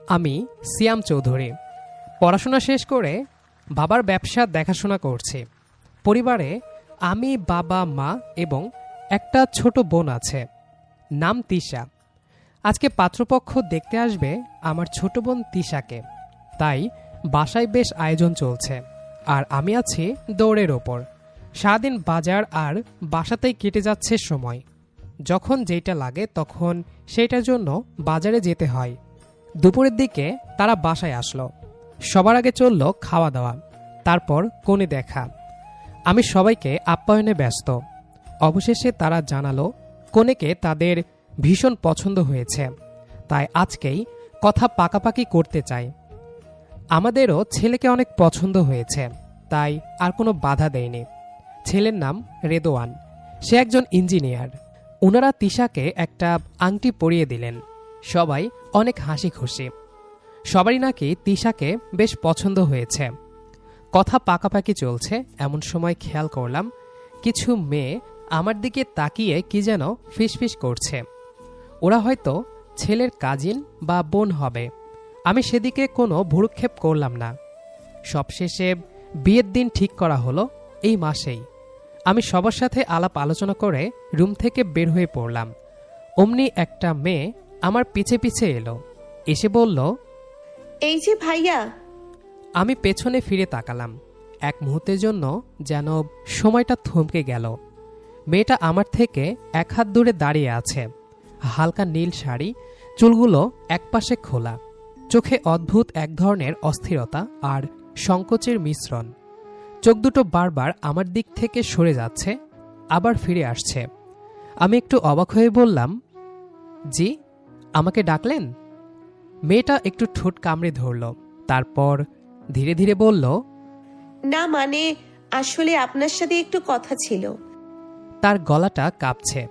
আমি সিয়াম চৌধুরী। পড়াশোনা শেষ করে বাবার ব্যবসা দেখাশোনা করছি। পরিবারে আমি, বাবা, মা এবং একটা ছোট বোন আছে, নাম তিশা। আজকে পাত্রপক্ষ দেখতে আসবে আমার ছোট বোন তিশাকে, তাই বাসায় বেশ আয়োজন চলছে। আর আমি আছি দৌড়ের ওপর। সারাদিন বাজার আর বাসাতেই কেটে যাচ্ছে সময়। যখন যেটা লাগে তখন সেইটার জন্য বাজারে যেতে হয়। দুপুরের দিকে তারা বাসায় আসলো। সবার আগে চলল খাওয়া দাওয়া, তারপর কনে দেখা। আমি সবাইকে আপ্যায়নে ব্যস্ত। অবশেষে তারা জানালো কনেকে তাদের ভীষণ পছন্দ হয়েছে, তাই আজকেই কথা পাকাপাকি করতে চাই। আমাদেরও ছেলেকে অনেক পছন্দ হয়েছে, তাই আর কোনো বাধা দেয়নি। ছেলের নাম রেদোয়ান, সে একজন ইঞ্জিনিয়ার। ওনারা তিশাকে একটা আংটি পরিয়ে দিলেন। সবাই অনেক হাসি খুশি। সবারই নাকি তিশাকে বেশ পছন্দ হয়েছে। কথা পাকাপাকি চলছে, এমন সময় খেয়াল করলাম কিছু মেয়ে আমার দিকে তাকিয়ে কি যেন ফিসফিস করছে। ওরা হয়তো ছেলের কাজিন বা বোন হবে। আমি সেদিকে কোনো ভ্রুক্ষেপ করলাম না। সবশেষে বিয়ের দিন ঠিক করা হলো এই মাসেই। আমি সবার সাথে আলাপ আলোচনা করে রুম থেকে বের হয়ে পড়লাম। অমনি একটা মেয়ে আমার পিছে পিছে এলো, এসে বলল, এই যে ভাইয়া। আমি পেছনে ফিরে তাকালাম। এক মুহূর্তের জন্য যেন সময়টা থমকে গেল। মেয়েটা আমার থেকে এক হাত দূরে দাঁড়িয়ে আছে। হালকা নীল শাড়ি, চুলগুলো একপাশে খোলা, চোখে অদ্ভুত এক ধরনের অস্থিরতা আর সংকোচের মিশ্রণ। চোখ দুটো বারবার আমার দিক থেকে সরে যাচ্ছে, আবার ফিরে আসছে। আমি একটু অবাক হয়ে বললাম, জি, আমাকে ডাকলেন? মেয়েটা একটু ঠোঁট কামড়ে ধরল, তারপর ধীরে ধীরে বলল, না মানে আসলে আপনার সাথে একটু কথা ছিল। তার গলাটা কাঁপছে,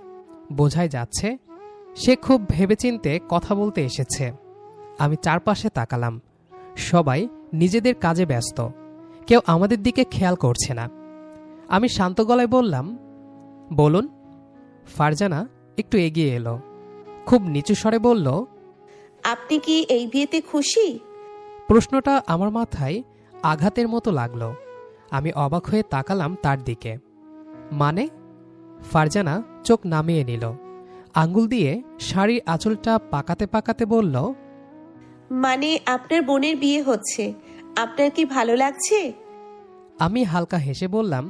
বোঝাই যাচ্ছে সে খুব ভেবেচিন্তে কথা বলতে এসেছে। আমি চারপাশে তাকালাম। সবাই নিজেদের কাজে ব্যস্ত, কেউ আমাদের দিকে খেয়াল করছে না। আমি শান্ত গলায় বললাম, বলুন। ফারজানা একটু এগিয়ে এলো, খুব নিচু স্বরে বলল, আপনি কি এই বিয়েতে খুশি? প্রশ্নটা আমার মাথায় আঘাতের মতো লাগলো। আমি অবাক হয়ে তাকালাম তার দিকে। মানে? ফারজানা চোখ নামিয়ে নিল, আঙ্গুল দিয়ে শাড়ির আঁচলটা পাকাতে পাকাতে বলল, মানে আপনার বোনের বিয়ে হচ্ছে, আপনার কি ভালো লাগছে? আমি হালকা হেসে বললাম,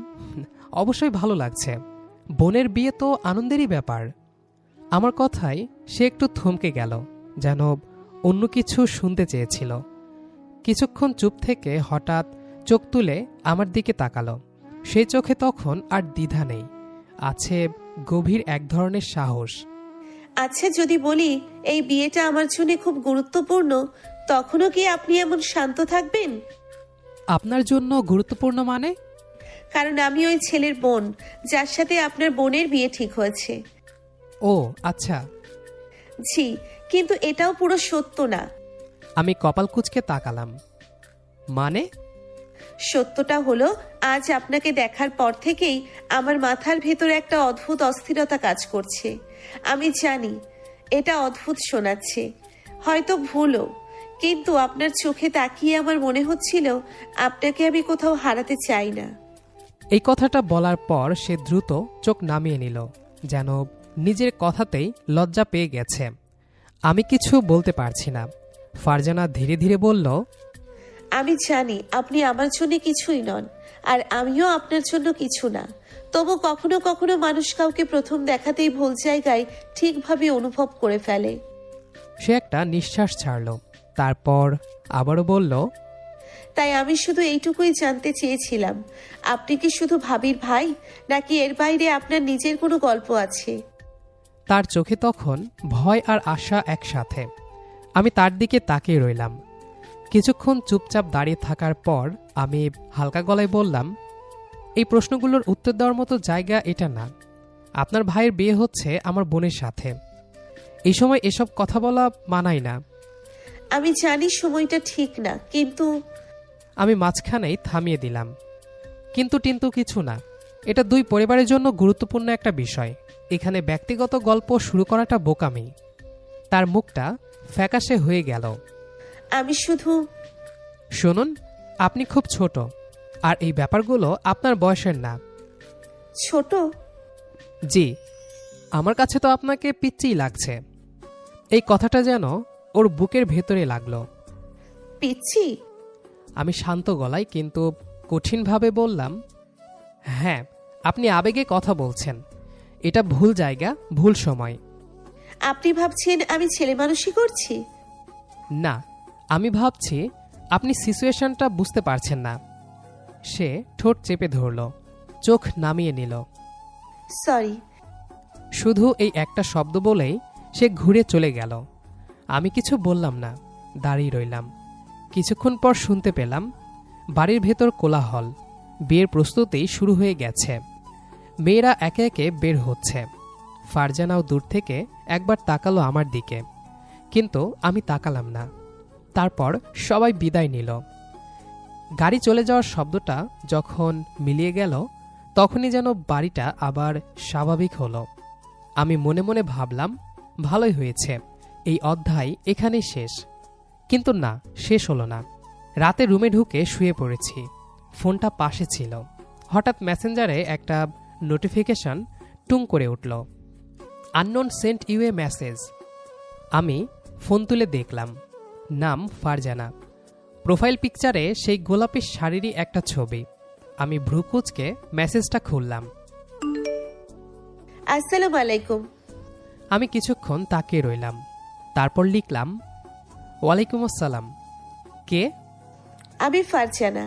অবশ্যই ভালো লাগছে। বোনের বিয়ে তো আনন্দেরই ব্যাপার। আমার কথায় সে একটু থমকে গেল, যেন অন্য কিছু শুনতে চেয়েছিল। কিছুক্ষণ চুপ থেকে হঠাৎ চোখ তুলে আমার দিকে তাকালো। সেই চোখে তখন আর দ্বিধা নেই, আছে গভীর এক ধরনের সাহস। আচ্ছা, যদি বলি এই বিয়েটা আমার জন্য খুব গুরুত্বপূর্ণ, তখনও কি আপনি এমন শান্ত থাকবেন? আপনার জন্য গুরুত্বপূর্ণ মানে? কারণ আমি ওই ছেলের বোন, যার সাথে আপনার বোনের বিয়ে ঠিক হয়েছে। ও আচ্ছা। জি, কিন্তু এটাও পুরো সত্য না। আমি কপাল কুঁচকে তাকালাম। মানে? সত্যটা হলো, আজ আপনাকে দেখার পর থেকেই আমার মাথার ভেতরে একটা অদ্ভুত অস্থিরতা কাজ করছে। আমি জানি এটা অদ্ভুত শোনাচ্ছে, হয়তো ভুলও, কিন্তু আপনার চোখে তাকিয়ে আমার মনে হচ্ছিল আপনাকে আমি কোথাও হারাতে চাই না। এই কথাটা বলার পর সে দ্রুত চোখ নামিয়ে নিল, যেন নিজের কথাতেই লজ্জা পেয়ে গেছে। আমি কিছু বলতে পারছি না। ফারজানা ধীরে ধীরে বলল, আমি জানি আপনি আমার জন্য কিছুই নন, আর আমিও আপনার জন্য কিছু না। তবু কখনো কখনো মানুষ কাউকে প্রথম দেখাতেই ভুল জায়গায় ঠিকভাবে অনুভব করে ফেলে। সে একটা নিঃশ্বাস ছাড়ল, তারপর আবারও বলল, তাই আমি শুধু এইটুকুই জানতে চেয়েছিলাম, আপনি কি শুধু ভাবির ভাই, নাকি এর বাইরে আপনার নিজের কোনো গল্প আছে? তার চোখে তখন ভয় আর আশা একসাথে। আমি তার দিকে তাকিয়ে রইলাম। কিছুক্ষণ চুপচাপ দাঁড়িয়ে থাকার পর আমি হালকা গলায় বললাম, এই প্রশ্নগুলোর উত্তর দেওয়ার মতো জায়গা এটা না। আপনার ভাইয়ের বিয়ে হচ্ছে আমার বোনের সাথে, এই সময় এসব কথা বলা মানায় না। আমি জানি সময়টা ঠিক না, কিন্তু আমি মাঝখানেই থামিয়ে দিলাম। কিন্তু টিন্তু কিছু না, এটা দুই পরিবারের জন্য গুরুত্বপূর্ণ একটা বিষয়। এখানে ব্যক্তিগত গল্প শুরু করাটা বোকামি। তার মুখটা ফ্যাকাশে হয়ে গেল। আমি শুধু শুনুন, আপনি খুব ছোট, আর এই ব্যাপারগুলো আপনার বয়সের না। ছোট। জি, আমার কাছে তো আপনাকে পিচ্চিই লাগছে। এই কথাটা যেন ওর বুকের ভেতরে লাগলো। পিচ্ছি? আমি শান্ত গলায় কিন্তু কঠিনভাবে বললাম, হ্যাঁ, আপনি আবেগে কথা বলছেন। এটা ভুল জায়গা, ভুল সময়। আপনি ভাবছেন আমি ছেলে মানুষই করছি? না, আমি ভাবছি আপনি সিচুয়েশনটা বুঝতে পারছেন না। সে ঠোঁট চেপে ধরল, চোখ নামিয়ে নিল। সরি। শুধু এই একটা শব্দ বলেই সে ঘুরে চলে গেল। আমি কিছু বললাম না, দাঁড়িয়ে রইলাম। কিছুক্ষণ পর শুনতে পেলাম বাড়ির ভেতর কোলাহল। বিয়ের প্রস্তুতি শুরু হয়ে গেছে। মেয়েরা একে একে বের হচ্ছে। ফারজানাও দূর থেকে একবার তাকালো আমার দিকে, কিন্তু আমি তাকালাম না। তারপর সবাই বিদায় নিল। গাড়ি চলে যাওয়ার শব্দটা যখন মিলিয়ে গেল, তখনই যেন বাড়িটা আবার স্বাভাবিক হলো। আমি মনে মনে ভাবলাম, ভালোই হয়েছে, এই অধ্যায় এখানেই শেষ। কিন্তু না, শেষ হলো না। রাতে রুমে ঢুকে শুয়ে পড়েছি। ফোনটা পাশে ছিল। হঠাৎ মেসেঞ্জারে একটা নোটিফিকেশন টুং করে উঠল, unknown sent you a message. আমি ফোন তুলে দেখলাম, নাম ফারজানা। প্রোফাইল পিকচারে সেই গোলাপি শাড়িরই একটা ছবি। আমি ভ্রুকুচকে মেসেজটা খুললাম। আসসালামু আলাইকুম। আমি কিছুক্ষণ তাকিয়ে রইলাম, তারপর লিখলাম, ওয়ালাইকুম আসসালাম। কে? আমি ফারজানা।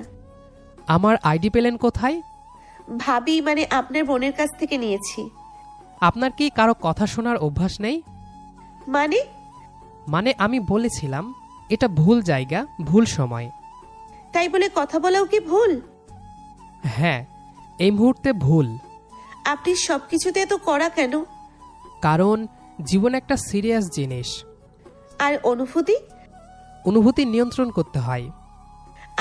আমার আইডি পেলেন কোথায়? ভাবি মানে আপনার বোনের কাছ থেকে নিয়েছি। আপনার কি কারো কথা শোনার অভ্যাস নেই? মানে আমি বলেছিলাম এটা ভুল জায়গা, ভুল সময়। তাই বলে কথা বলাও কি ভুল? হ্যাঁ, এই মুহূর্তে ভুল। আপনি সবকিছুতে এত কড়া কেন? কারণ জীবন একটা সিরিয়াস জিনিস। আর অনুভূতি নিয়ন্ত্রণ করতে হয়।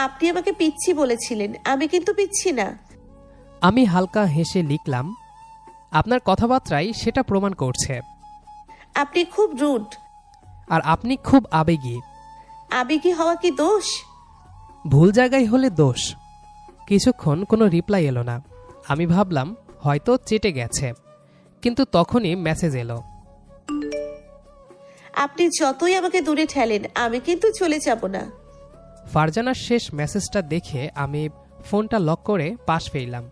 আপনি আমাকে পিচ্ছি বলেছিলেন, আমি কিন্তু পিচ্ছি না। আমি হালকা হেসে লিখলাম, আপনার কথাবার্তাই সেটা প্রমাণ করছে। আপনি খুব রুড। আর আপনি খুব আবেগী। আবেগী হওয়া কি দোষ? ভুল জায়গায় হলে দোষ। কিছুক্ষণ কোনো রিপ্লাই এলো না। আমি ভাবলাম হয়তো চেটে গেছে, কিন্তু তখনই মেসেজ এলো। আপনি যতই আমাকে দূরে ঠেলেন, আমি কিন্তু চলে যাব না। ফারজানার শেষ মেসেজটা দেখে আমি ফোনটা লক করে পাশ ফেললাম।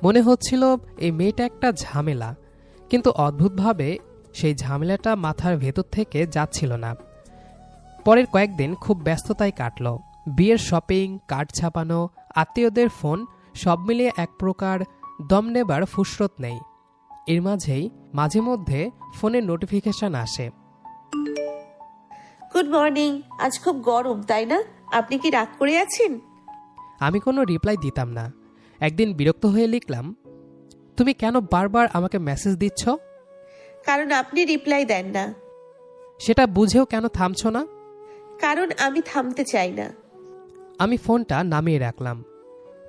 মনে হচ্ছিল এই মেয়েটা একটা ঝামেলা, কিন্তু অদ্ভুতভাবে সেই ঝামেলাটা মাথার ভেতর থেকে যাচ্ছিল না। পরের কয়েকদিন খুব ব্যস্ততায় কাটল। বিয়ের শপিং, কার্ড ছাপানো, আত্মীয়দের ফোন, সব মিলিয়ে এক প্রকার দম নেবার ফুসরত নেই। এর মাঝেই মাঝে মধ্যে ফোনের নোটিফিকেশন আসে। Good morning. আজ খুব গরম, তাই না? আপনি কি রাগ করে আছেন? আমি কোনো রিপ্লাই দিতাম না। একদিন বিরক্ত হয়ে লিখলাম, তুমি কেন বারবার আমাকে মেসেজ দিচ্ছ? কারণ আপনি রিপ্লাই দেন না। সেটা বুঝেও কেন থামছো না? কারণ আমি থামতে চাই না। আমি ফোনটা নামিয়ে রাখলাম।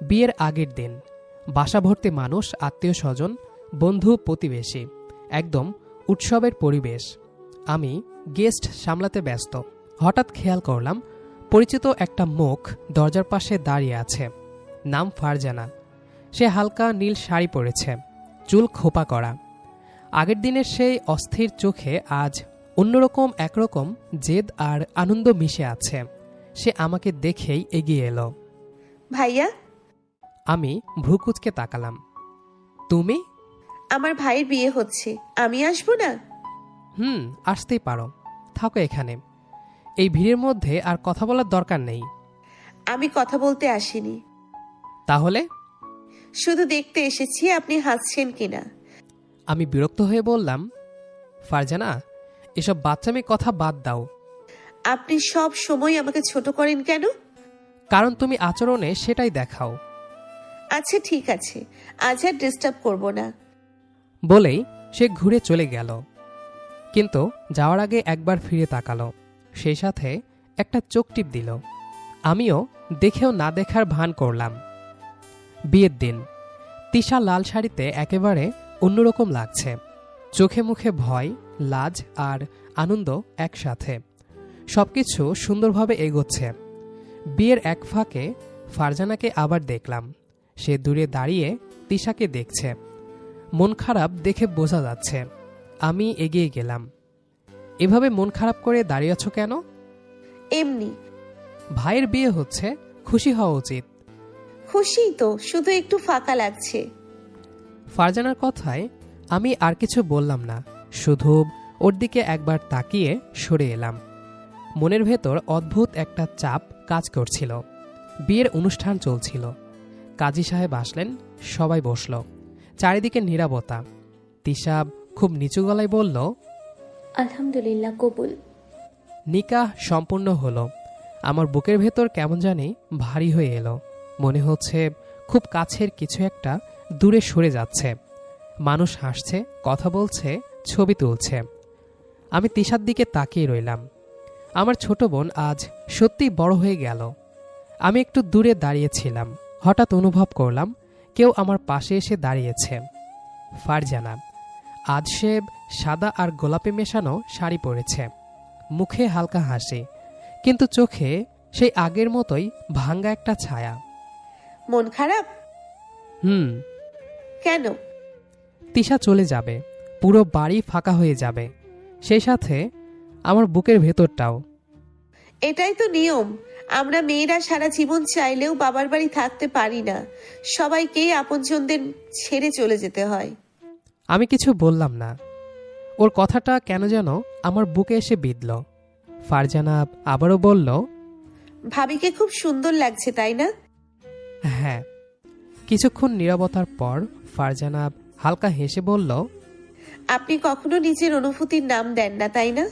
বিয়ের আগের দিন। বাসা ভর্তি মানুষ, আত্মীয় স্বজন, বন্ধু, প্রতিবেশী, একদম উৎসবের পরিবেশ। আমি গেস্ট সামলাতে ব্যস্ত। হঠাৎ খেয়াল করলাম পরিচিত একটা মুখ দরজার পাশে দাঁড়িয়ে আছে। নাম ফারজানা। সে হালকা নীল শাড়ি পরেছে, চুল খোপা করা। আগের দিনের সেই অস্থির চোখে আজ অন্যরকম একরকম জেদ আর আনন্দ মিশে আছে। সে আমাকে দেখেই এগিয়ে এলো। ভাইয়া। আমি ভ্রুকুচকে তাকালাম। তুমি? আমার ভাইয়ের বিয়ে হচ্ছে, আমি আসবো না? আসতেই পারো, থাকো এখানে। এই ভিড়ের মধ্যে আর কথা বলার দরকার নেই। আমি কথা বলতে আসিনি। তাহলে? শুধু দেখতে এসেছি আপনি হাসছেন কিনা। আমি বিরক্ত হয়ে বললাম, ফারজানা, এসব বাচ্চামি কথা বাদ দাও। আপনি সব সময় আমাকে ছোট করেন কেন? কারণ তুমি আচরণে সেটাই দেখাও। আচ্ছা ঠিক আছে, আজ আর ডিস্টার্ব করব না। বলেই সে ঘুরে চলে গেল, কিন্তু যাওয়ার আগে একবার ফিরে তাকালো। সেই সাথে একটা চোখ টিপ দিল। আমিও দেখেও না দেখার ভান করলাম। বিয়ের দিন। তিশা লাল শাড়িতে একেবারে অন্যরকম লাগছে। চোখে মুখে ভয়, লাজ আর আনন্দ একসাথে। সবকিছু সুন্দরভাবে এগোচ্ছে। বিয়ের এক ফাঁকে ফারজানাকে আবার দেখলাম। সে দূরে দাঁড়িয়ে তিশাকে দেখছে। মন খারাপ দেখে বোঝা যাচ্ছে। আমি এগিয়ে গেলাম। এভাবে মন খারাপ করে দাঁড়িয়ে আছো কেন? এমনি। ভাইয়ের বিয়ে হচ্ছে, খুশি হওয়া উচিত। খুশিই তো, শুধু একটু ফাঁকা লাগছে। ফারজানার কথায় আমি আর কিছু বললাম না, শুধু ওর দিকে একবার তাকিয়ে সরে এলাম। মনের ভেতর অদ্ভুত একটা চাপ কাজ করছিল। বিয়ের অনুষ্ঠান চলছিল। কাজী সাহেব আসলেন, সবাই বসল। চারিদিকে নীরবতা। তিশা খুব নিচু গলায় বলল, আলহামদুলিল্লাহ, কবুল। নিকাহ সম্পূর্ণ হলো। আমার বুকের ভেতর কেমন জানি ভারী হয়ে এলো। মনে হচ্ছে খুব কাছের কিছু একটা দূরে সরে যাচ্ছে। মানুষ হাসছে, কথা বলছে, ছবি তুলছে। আমি তিশার দিকে তাকিয়ে রইলাম। আমার ছোট বোন আজ সত্যি বড় হয়ে গেল। আমি একটু দূরে দাঁড়িয়েছিলাম। হঠাৎ অনুভব করলাম কেউ আমার পাশে এসে দাঁড়িয়েছে। ফারজানা। আজ সে সাদা আর গোলাপি মেশানো শাড়ি পরেছে। মুখে হালকা হাসি, কিন্তু চোখে সেই আগের মতোই ভাঙ্গা একটা ছায়া। মন খারাপ? কেন? তিশা চলে যাবে, পুরো বাড়ি ফাঁকা হয়ে যাবে, সেই সাথে আমার বুকের ভেতরটাও। এটাই তো নিয়ম। আমরা মেয়েরা সারা জীবন চাইলেও বাবার বাড়ি থাকতে পারি না। সবাইকেই আপনজনদের ছেড়ে চলে যেতে হয়। আমি কিছু বললাম না। ওর কথাটা কেন যেন আমার বুকে এসে বিঁধল। ফারজানা আবারও বলল, ভাবিকে খুব সুন্দর লাগছে, তাই না? হ্যাঁ। কিছুক্ষণ নীরবতার পর ফারজানা হালকা হেসে বলল, আপনি কখনো নিজের অনুভূতির নাম দেন না, তাই না?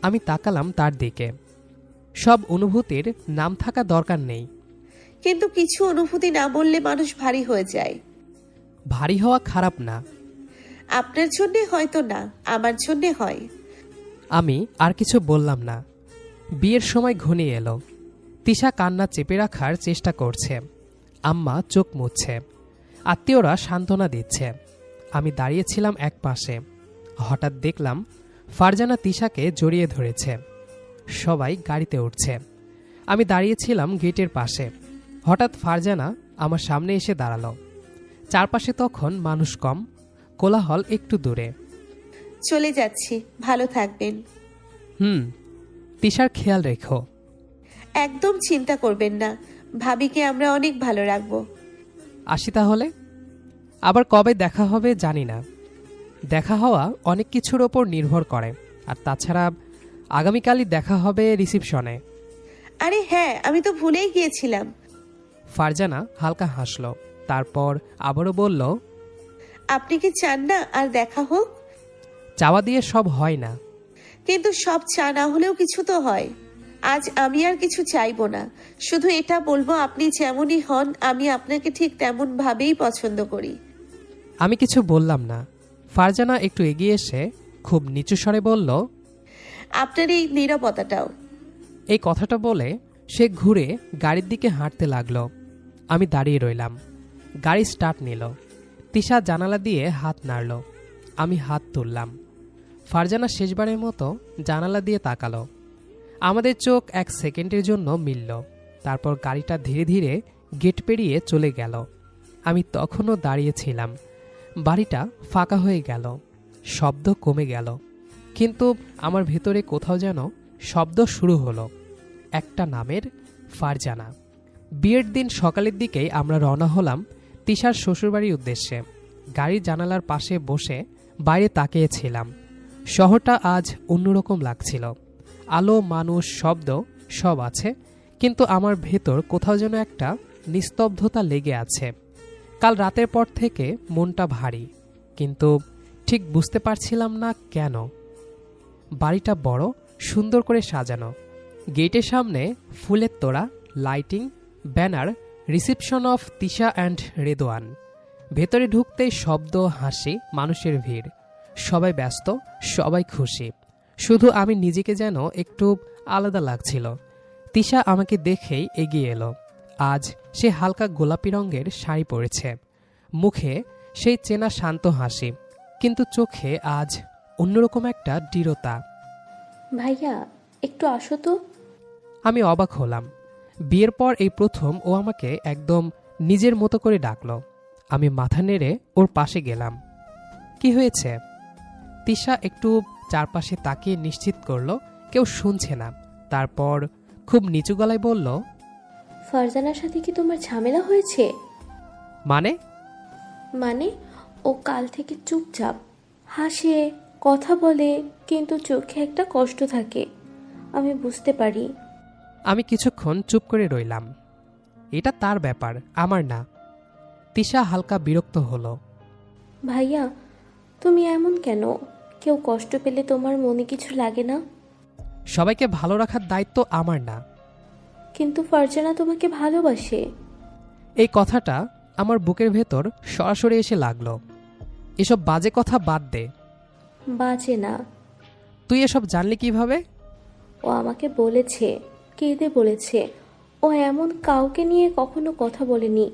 আমি তাকালাম তার দিকে। সব অনুভূতির নাম থাকা দরকার নেই। কিন্তু কিছু অনুভূতি না বললে মানুষ ভারী হয়ে যায়। ভারী হওয়া খারাপ না। আপনার জন্যে হয়তো না, আমার জন্যে হয়। আমি আর কিছু বললাম না। বিয়ের সময় ঘনিয়ে এলো। তিশা কান্না চেপে রাখার চেষ্টা করছে। আম্মা চোখ মুছছে। আত্মীয়রা সান্ত্বনা দিচ্ছে। আমি দাঁড়িয়েছিলাম এক পাশে। হঠাৎ দেখলাম ফারজানা তিশাকে জড়িয়ে ধরেছে। সবাই গাড়িতে উঠছে। আমি দাঁড়িয়েছিলাম গেটের পাশে। হঠাৎ ফারজানা আমার সামনে এসে দাঁড়ালো। চারপাশে তখন মানুষ কম, কোলাহল একটু দূরে। চলে যাচ্ছি, ভালো থাকবেন। তিশার খেয়াল রেখো। একদম চিন্তা করবেন না, ভাবিকে আমরা অনেক ভালো রাখবো। আসি তাহলে। আবার কবে দেখা হবে জানি না। দেখা হওয়া অনেক কিছুর ওপর নির্ভর করে। আর তাছাড়া আগামীকালই দেখা হবে রিসিপশনে। আরে হ্যাঁ, আমি তো ভুলেই গিয়েছিলাম। ফারজানা হালকা হাসল, তারপর আবারও বলল, আপনি কি চান না আর দেখা হোক? চাওয়া দিয়ে সব হয় না। কিন্তু সব চা না হলেও কিছু তো হয়। আজ আমি আর কিছু চাইবো না, শুধু এটা বলবো আপনি যেমনই হন আমি আপনাকে ঠিক তেমন ভাবেই পছন্দ করি। আমি কিছু বললাম না। ফারজানা একটু এগিয়ে এসে খুব নিচু স্বরে বলল, আপনার এই নীরবতাটাও। এই কথাটা বলে সে ঘুরে গাড়ির দিকে হাঁটতে লাগলো। আমি দাঁড়িয়ে রইলাম। গাড়ি স্টার্ট নিল। তিশা জানালা দিয়ে হাত নাড়ল। আমি হাত তুললাম। ফারজানা শেষবারের মতো জানালা দিয়ে তাকালো। আমাদের চোখ এক সেকেন্ডের জন্য মিলল। তারপর গাড়িটা ধীরে ধীরে গেট পেরিয়ে চলে গেল। আমি তখনও দাঁড়িয়েছিলাম। বাড়িটা ফাঁকা হয়ে গেল। শব্দ কমে গেল। কিন্তু আমার ভেতরে কোথাও যেন শব্দ শুরু হলো, একটা নামের, ফারজানা। বিয়ের দিন সকালের দিকেই আমরা রওনা হলাম তিশার শ্বশুরবাড়ির উদ্দেশ্যে। গাড়ির জানালার পাশে বসে বাইরে তাকিয়েছিলাম। শহরটা আজ অন্যরকম লাগছিল। আলো, মানুষ, শব্দ সব আছে, কিন্তু আমার ভেতর কোথাও যেন একটা নিস্তব্ধতা লেগে আছে। কাল রাতের পর থেকে মনটা ভারী, কিন্তু ঠিক বুঝতে পারছিলাম না কেন। বাড়িটা বড়, সুন্দর করে সাজানো। গেটের সামনে ফুলের তোড়া, lighting, banner, reception of Tisha and Redwan. ভেতরে ঢুকতেই শব্দ, হাসি, মানুষের ভিড়। সবাই ব্যস্ত, সবাই খুশি। শুধু আমি নিজেকে যেন একটু আলাদা লাগছিল। তিশা আমাকে দেখেই এগিয়ে এলো। আজ সে হালকা গোলাপি রঙের শাড়ি পরেছে। মুখে সেই চেনা শান্ত হাসি, কিন্তু চোখে আজ অন্যরকম একটা দৃঢ়তা। ভাইয়া, একটু আসো তো। আমি অবাক হলাম। বিয়ের পর এই প্রথম ও আমাকে একদম নিজের মতো করে ডাকলো। আমি মাথা নেড়ে ওর পাশে গেলাম। কি হয়েছে? তিশা একটু চারপাশে তাকিয়ে নিশ্চিত করলো কেউ শুনছে না। তারপর খুব নিচু গলায় বলল, ফারজানার সাথে কি তোমার ঝামেলা হয়েছে? মানে? মানে ও কাল থেকে চুপচাপ, হাসে, কথা বলে, কিন্তু চোখে একটা কষ্ট থাকে। আমি বুঝতে পারি। আমি কিছুক্ষণ চুপ করে রইলাম। এটা তার ব্যাপার, আমার না। তিশা হালকা বিরক্ত হলো। ভাইয়া, তুমি এমন কেন? কেউ কষ্ট পেলে তোমার মনে কিছু লাগে না? সবাইকে ভালো রাখার দায়িত্ব আমার না। কিন্তু ফারজানা তোমাকে ভালোবাসে। এই কথাটা আমার বুকের ভেতর সরাসরি এসে লাগলো। এসব বাজে কথা বাদ দে। বাজে না। তুই এসব জানলি কিভাবে? ও আমাকে বলেছে, কেঁদে বলেছে। ও এমন কাউকে নিয়ে কখনো কথা বলেনি,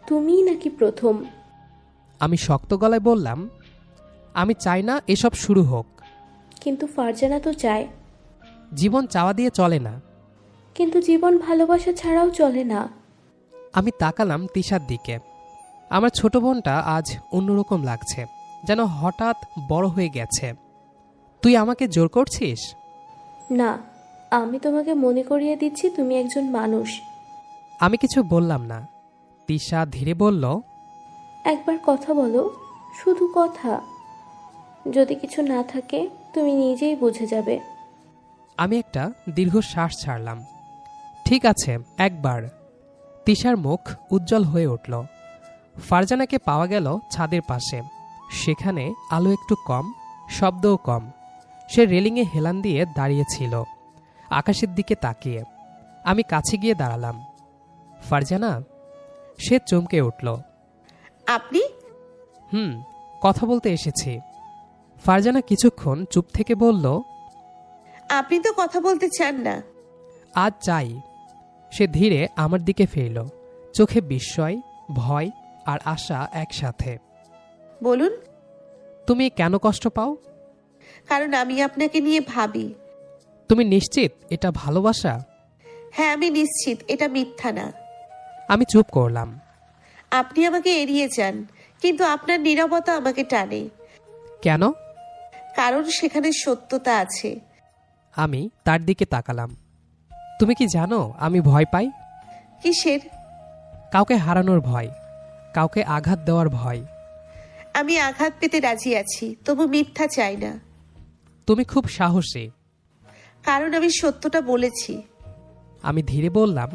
তুমিই নাকি প্রথম। আমি শক্ত গলায় বললাম, আমি চাই না এসব শুরু হোক। কিন্তু ফারজানা তো চায়। জীবন চাওয়া দিয়ে চলে না। কিন্তু জীবন ভালোবাসা ছাড়াও চলে না। আমি তাকালাম তিশার দিকে। আমার ছোট বোনটা আজ অন্যরকম লাগছে, যেন হঠাৎ বড় হয়ে গেছে। তুই আমাকে জোর করছিস? না, আমি তোমাকে মনে করিয়ে দিচ্ছি তুমি একজন মানুষ। আমি কিছু বললাম না। তিশা ধীরে বলল, একবার কথা বলো, শুধু কথা। যদি কিছু না থাকে তুমি নিজেই বুঝে যাবে। আমি একটা দীর্ঘ শ্বাস ছাড়লাম। ঠিক আছে, একবার। তিশার মুখ উজ্জ্বল হয়ে উঠল। ফারজানাকে পাওয়া গেল ছাদের পাশে। সেখানে আলো একটু কম, শব্দও কম। সে রেলিংয়ে হেলান দিয়ে দাঁড়িয়েছিল, আকাশের দিকে তাকিয়ে। আমি কাছে গিয়ে দাঁড়ালাম। ফারজানা? সে চমকে উঠল। আপনি? কথা বলতে এসেছি। ফারজানা কিছুক্ষণ চুপ থেকে বলল, আপনি তো কথা বলতে চান না। আজ চাই। সে ধীরে আমার দিকে ফিরল, চোখে বিস্ময়, ভয় আর আশা একসাথে। বলুন। তুমি কেন কষ্ট পাও? কারণ আমি আপনাকে নিয়ে ভাবি। তুমি নিশ্চিত এটা ভালোবাসা? হ্যাঁ, আমি নিশ্চিত এটা মিথ্যা না। আমি চুপ করলাম। আপনি আমাকে এড়িয়ে যান, কিন্তু আপনার নীরবতা আমাকে টানে। কেন? কারণ সেখানে সত্যতা আছে। আমি তার দিকে তাকালাম। তুমি কি জানো আমি ভয় পাই? কিসের? কাউকে হারানোর ভয়, কাউকে আঘাত দেওয়ার ভয়। আমি আঘাত পেতে রাজি আছি, তবু মিথ্যা চাই না। তুমি খুব সাহসী। কারণ আমি সত্যটা বলেছি। আমি ধীরে বললাম,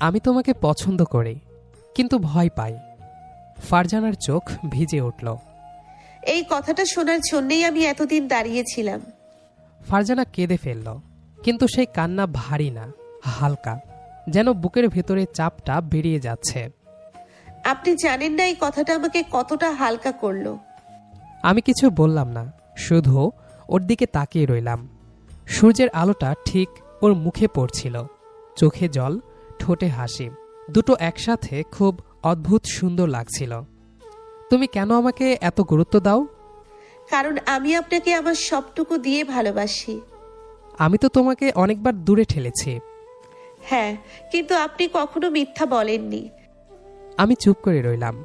আমি তোমাকে পছন্দ করি, কিন্তু ভয় পাই। ফারজানার চোখ ভিজে উঠল। এই কথাটা শোনার জন্যই আমি এতদিন দাঁড়িয়েছিলাম। ফারজানা কেঁদে ফেলল, কিন্তু সেই কান্না ভারী না, হালকা, যেন বুকের ভেতরে চাপটা বেরিয়ে যাচ্ছে। আপনি জানেন না এই কথাটা আমাকে কতটা হালকা করলো। আমি কিছু বললাম না, শুধু ওর দিকে তাকিয়ে রইলাম। সূর্যের আলোটা ঠিক ওর মুখে পড়ছিল, চোখে জল, ঠোঁটে হাসি, দুটো একসাথে খুব অদ্ভুত সুন্দর লাগছিল। তুমি কেন আমাকে এত গুরুত্ব দাও? কারণ আমি আপনাকে আমার সবটুকু দিয়ে ভালোবাসি। আমি তো তোমাকে অনেকবার দূরে ঠেলেছি। হ্যাঁ, কিন্তু আপনি কখনো মিথ্যা বলেননি। আমি চুপ করে রইলাম।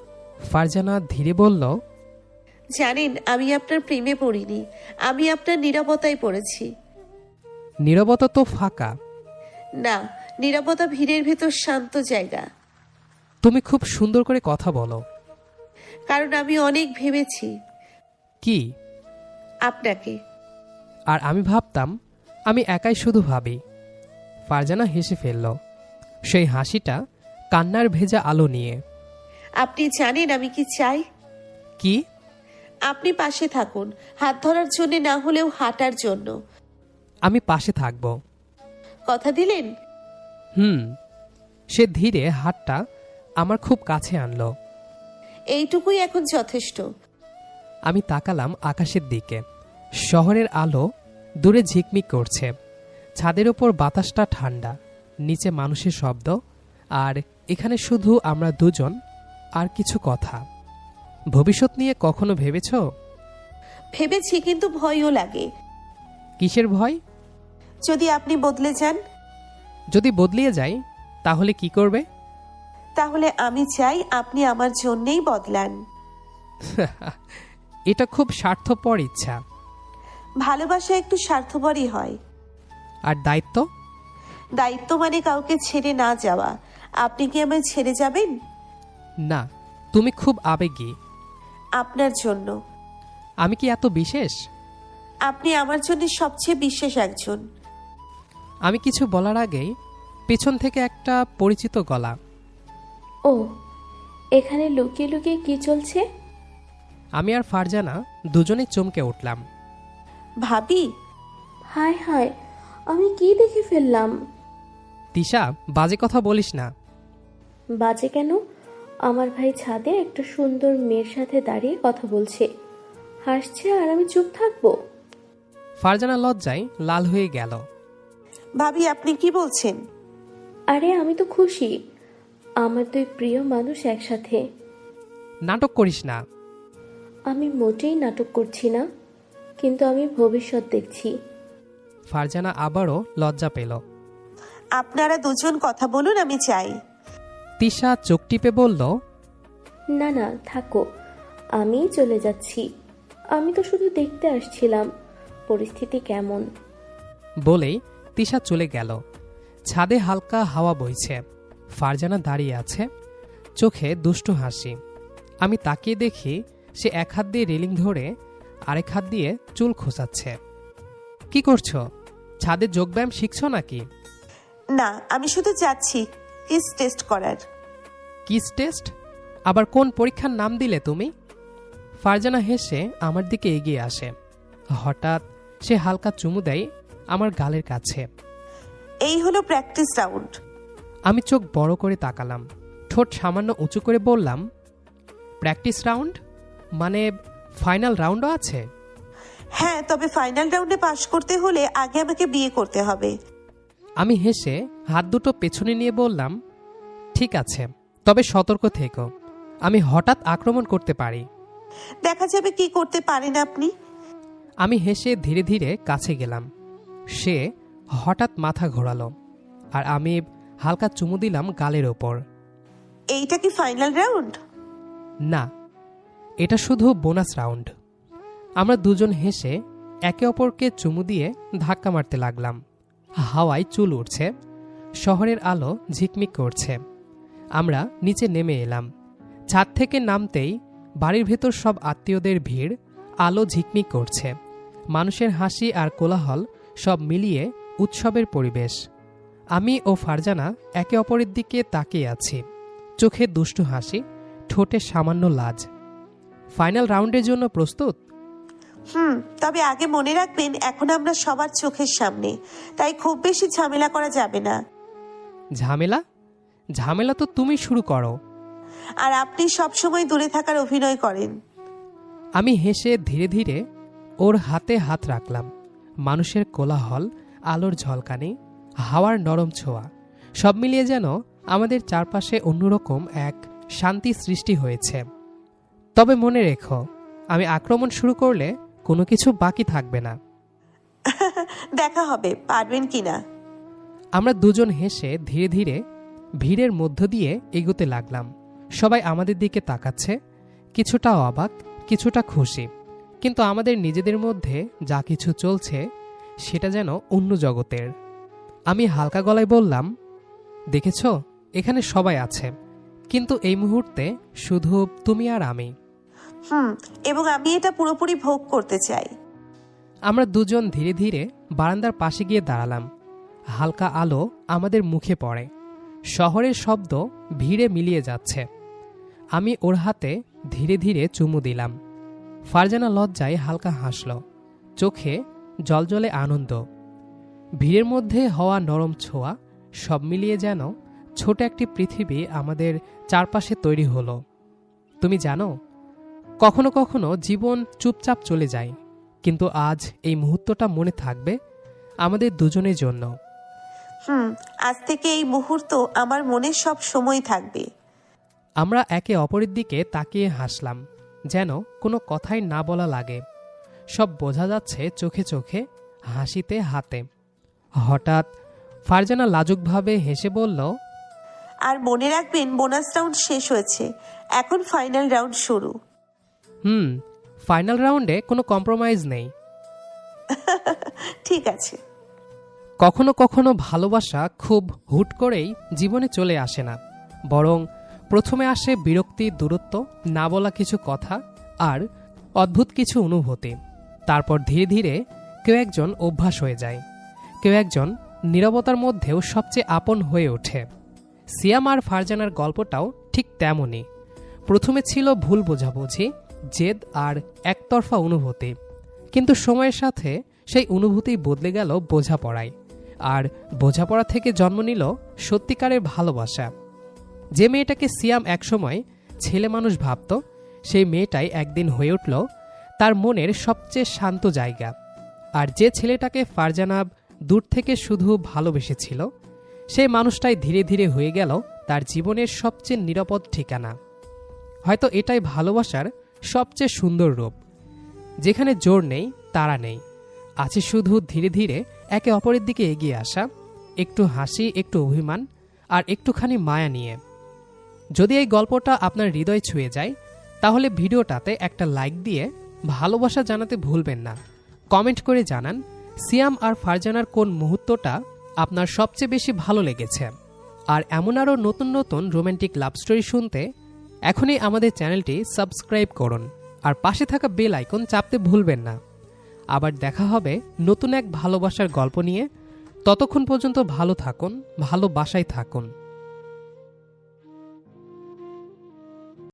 ফারজানা ধীরে বলল, জানেন, আমি আপনার প্রেমে পড়িনি, আমি আপনার নীরবতায় পড়েছি। নীরবতা তো ফাঁকা। না, নীরবতা ভিড়ের ভেতর শান্ত জায়গা। তুমি খুব সুন্দর করে কথা বলো। কারণ আমি অনেক ভেবেছি কি? আপনাকে। আর আমি ভাবতাম আমি একাই শুধু ভাবি। ফারজানা হেসে ফেলল, সেই হাসিটা কান্নার ভেজা আলো নিয়ে। আপনি জানেন আমি কি চাই? কি? আপনি পাশে থাকুন, হাত ধরার জন্য না হলেও হাঁটার জন্য। আমি পাশে থাকব। কথা দিলেন? সে ধীরে হাতটা আমার খুব কাছে আনলো। এইটুকুই এখন যথেষ্ট। আমি তাকালাম আকাশের দিকে। শহরের আলো দূরে ঝিকমিক করছে, ছাদের ওপর বাতাসটা ঠান্ডা, নিচে মানুষের শব্দ, আর এখানে শুধু আমরা দুজন আর কিছু কথা। ভবিষ্যৎ নিয়ে কখনো ভেবেছ? ভেবেছি, কিন্তু ভয়ও লাগে। কিসের ভয়? যদি আপনি বদলে যান, যদি বদলিয়ে যাই তাহলে কি করবে? তাহলে আমি চাই আপনি আমার জন্যেই বদলান। এটা খুব স্বার্থপর ইচ্ছা। ভালোবাসা একটু স্বার্থপরই হয়। আর দায়িত্ব? দায়িত্ব মানে কাউকে ছেড়ে না যাওয়া। আপনি কি আমায় ছেড়ে যাবেন? না, তুমি খুব আবেগী। আপনার জন্য। আমি কি এত বিশেষ? আপনি আমার জন্য সবচেয়ে বিশেষ একজন। আমি কিছু বলার আগেই পেছন থেকে একটা পরিচিত গলা। ও, এখানে লুকিয়ে লুকিয়ে কি চলছে? আমি আর ফারজানা দুজনেই চমকে উঠলাম। ভাবি, হায় হায়, আমি কি দেখে ফেললাম? তিশা, বাজে কথা বলিস না। বাজে কেন? আমার ভাই ছাদে একটা সুন্দর মেয়ের সাথে দাঁড়িয়ে কথা বলছে, হাসছে, আর আমি চুপ থাকবো? ফারজানা লজ্জায় লাল হয়ে গেল। ভাবি আপনি কি বলছেন? আরে আমি তো খুশি, আমার দুই প্রিয় মানুষ একসাথে। নাটক করিস না। আমি মোটেই নাটক করছি না, কিন্তু আমি ভবিষ্যৎ দেখছি। ফারজানা আবারও লজ্জা পেল। আপনারা দুজন কথা বলুন, আমি চাই। তিশা চোখ টিপে বলল, না না, থাকো, আমিই চলে যাচ্ছি। আমি তো শুধু দেখতে আসছিলাম পরিস্থিতি কেমন। বলেই তিশা চলে গেল। ছাদে হালকা হাওয়া বইছে। ফারজানা দাঁড়িয়ে আছে, চোখে দুষ্টু হাসি। আমি তাকিয়ে দেখি সে এক হাত দিয়ে রেলিং ধরে আরেক হাত দিয়ে চুল খোঁচাচ্ছে। কি করছো? ছাদে যোগব্যায়াম শিখছো নাকি? না, আমি শুধু যাচ্ছি কিস টেস্ট করার। Kiss test? আবার কোন পরীক্ষার নাম দিলে তুমি? ফারজানা হেসে আমার দিকে এগিয়ে আসে। হঠাৎ সে হালকা চুমু দেয় আমার গালের কাছে। এই হলো প্র্যাকটিস রাউন্ড। আমি চোখ বড় করে তাকালাম, ঠোঁট সামান্য উঁচু করে বললাম, প্র্যাকটিস রাউন্ড? মানে ফাইনাল রাউন্ডও আছে? হ্যাঁ, তবে ফাইনাল রাউন্ডে পাশ করতে হলে আগে আমাকে বিয়ে করতে হবে। আমি হেসে হাত দুটো পেছনে নিয়ে বললাম, ঠিক আছে, তবে সতর্ক থেকো, আমি হঠাৎ আক্রমণ করতে পারি। দেখা যাবে কি করতে পারেন আপনি। আমি হেসে ধীরে ধীরে কাছে গেলাম। সে হঠাৎ মাথা ঘোরালো আর আমি হালকা চুমু দিলাম গালের ওপর। এইটা কি ফাইনাল রাউন্ড? না, এটা শুধু বোনাস রাউন্ড। আমরা দুজন হেসে একে অপরকে চুমু দিয়ে ধাক্কা মারতে লাগলাম। হাওয়ায় চুল উঠছে, শহরের আলো ঝিকমিক করছে। আমরা নিচে নেমে এলাম। ছাদ থেকে নামতেই বাড়ির ভেতর সব আত্মীয়দের ভিড়, আলো ঝিকমিক করছে, মানুষের হাসি আর কোলাহল সব মিলিয়ে উৎসবের পরিবেশ। আমি ও ফারজানা একে অপরের দিকে তাকিয়ে আছি, চোখে দুষ্টু হাসি, ঠোঁটে সামান্য লাজ। ফাইনাল রাউন্ডের জন্য প্রস্তুত? তবে আগে মনে রাখবেন এখন আমরা সবার চোখের সামনে, তাই খুব বেশি ঝামেলা করা যাবে না। ঝামেলা? ঝামেলা তো তুমি শুরু করো। আর আপনি সব সময় দূরে থাকার অভিনয় করেন। আমি হেসে ধীরে ধীরে ওর হাতে হাত রাখলাম। মানুষের কোলাহল, আলোর ঝলকানি, হাওয়ার নরম ছোঁয়া, সব মিলিয়ে যেন আমাদের চারপাশে অন্যরকম এক শান্তি সৃষ্টি হয়েছে। তবে মনে রেখো, আমি আক্রমণ শুরু করলে কোনো কিছু বাকি থাকবে না। দেখা হবে পারবেন কিনা। আমরা দুজন হেসে ধীরে ধীরে ভিড়ের মধ্য দিয়ে এগোতে লাগলাম। সবাই আমাদের দিকে তাকাচ্ছে, কিছুটা অবাক, কিছুটা খুশি, কিন্তু আমাদের নিজেদের মধ্যে যা কিছু চলছে সেটা যেন অন্য জগতের। আমি হালকা গলায় বললাম, দেখেছ, এখানে সবাই আছে, কিন্তু এই মুহূর্তে শুধু তুমি আর আমি। এবং আমি এটা পুরোপুরি ভোগ করতে চাই। আমরা দুজন ধীরে ধীরে বারান্দার পাশে গিয়ে দাঁড়ালাম। হালকা আলো আমাদের মুখে পড়ে, শহরের শব্দ ভিড়ে মিলিয়ে যাচ্ছে। আমি ওর হাতে ধীরে ধীরে চুমু দিলাম। ফারজানা লজ্জায় হালকা হাসল, চোখে জলজলে আনন্দ। ভিড়ের মধ্যে হওয়া নরম ছোঁয়া, সব মিলিয়ে যেন ছোট একটি পৃথিবী আমাদের চারপাশে তৈরি হলো। তুমি জানো, কখনো কখনো জীবন চুপচাপ চলে যায়, কিন্তু আজ এই মুহূর্তটা মনে থাকবে আমাদের দুজনের জন্য। আজ থেকে এই মুহূর্ত আমার মনে সব সময় থাকবে। আমরা একে অপরের দিকে তাকিয়ে হাসলাম, যেন কোনো কথাই না বলা লাগে। সব বোঝা যাচ্ছে চোখে চোখে, হাসিতে হাতে। হঠাৎ ফারজানা লাজুকভাবে হেসে বলল, আর মনে রাখবেন বোনাস রাউন্ড শেষ হয়েছে, এখন ফাইনাল রাউন্ড শুরু। ফাইনাল রাউন্ডে কোনো কম্প্রোমাইজ নেই। ঠিক আছে। কখনো কখনো ভালোবাসা খুব হুট করেই জীবনে চলে আসে না, বরং প্রথমে আসে বিরক্তি, দূরত্ব, না বলা কিছু কথা আর অদ্ভুত কিছু অনুভূতি। তারপর ধীরে ধীরে কেউ একজন অভ্যাস হয়ে যায়, কেউ একজন নীরবতার মধ্যেও সবচেয়ে আপন হয়ে ওঠে। সিয়াম আর ফারজানার গল্পটাও ঠিক তেমনই। প্রথমে ছিল ভুল বোঝাবুঝি, জেদ আর একতরফা অনুভূতি, কিন্তু সময়ের সাথে সেই অনুভূতি বদলে গেল বোঝাপড়ায়, আর বোঝাপড়া থেকে জন্ম নিল সত্যিকারের ভালোবাসা। যে মেয়েটাকে সিয়াম একসময় ছেলে মানুষ ভাবত, সেই মেয়েটাই একদিন হয়ে উঠল তার মনের সবচেয়ে শান্ত জায়গা। আর যে ছেলেটাকে ফারজানা দূর থেকে শুধু ভালোবেসেছিল, সেই মানুষটাই ধীরে ধীরে হয়ে গেল তার জীবনের সবচেয়ে নিরাপদ ঠিকানা। হয়তো এটাই ভালোবাসার সবচেয়ে সুন্দর রূপ, যেখানে জোর নেই, তাড়া নেই, আছে শুধু ধীরে ধীরে একে অপরের দিকে এগিয়ে আসা, একটু হাসি, একটু অভিমান আর একটুখানি মায়া নিয়ে। যদি এই গল্পটা আপনার হৃদয় ছুঁয়ে যায়, তাহলে ভিডিওটাতে একটা লাইক দিয়ে ভালোবাসা জানাতে ভুলবেন না। কমেন্ট করে জানান সিয়াম আর ফারজানার কোন মুহূর্তটা আপনার সবচেয়ে বেশি ভালো লেগেছে। আর এমন আরও নতুন নতুন রোম্যান্টিক লাভ স্টোরি শুনতে এখনই আমাদের চ্যানেলটি সাবস্ক্রাইব করুন আর পাশে থাকা বেল আইকন চাপতে ভুলবেন না। আবার দেখা হবে নতুন এক ভালোবাসার গল্প নিয়ে। ততক্ষণ পর্যন্ত ভালো থাকুন, ভালোবাসায় থাকুন।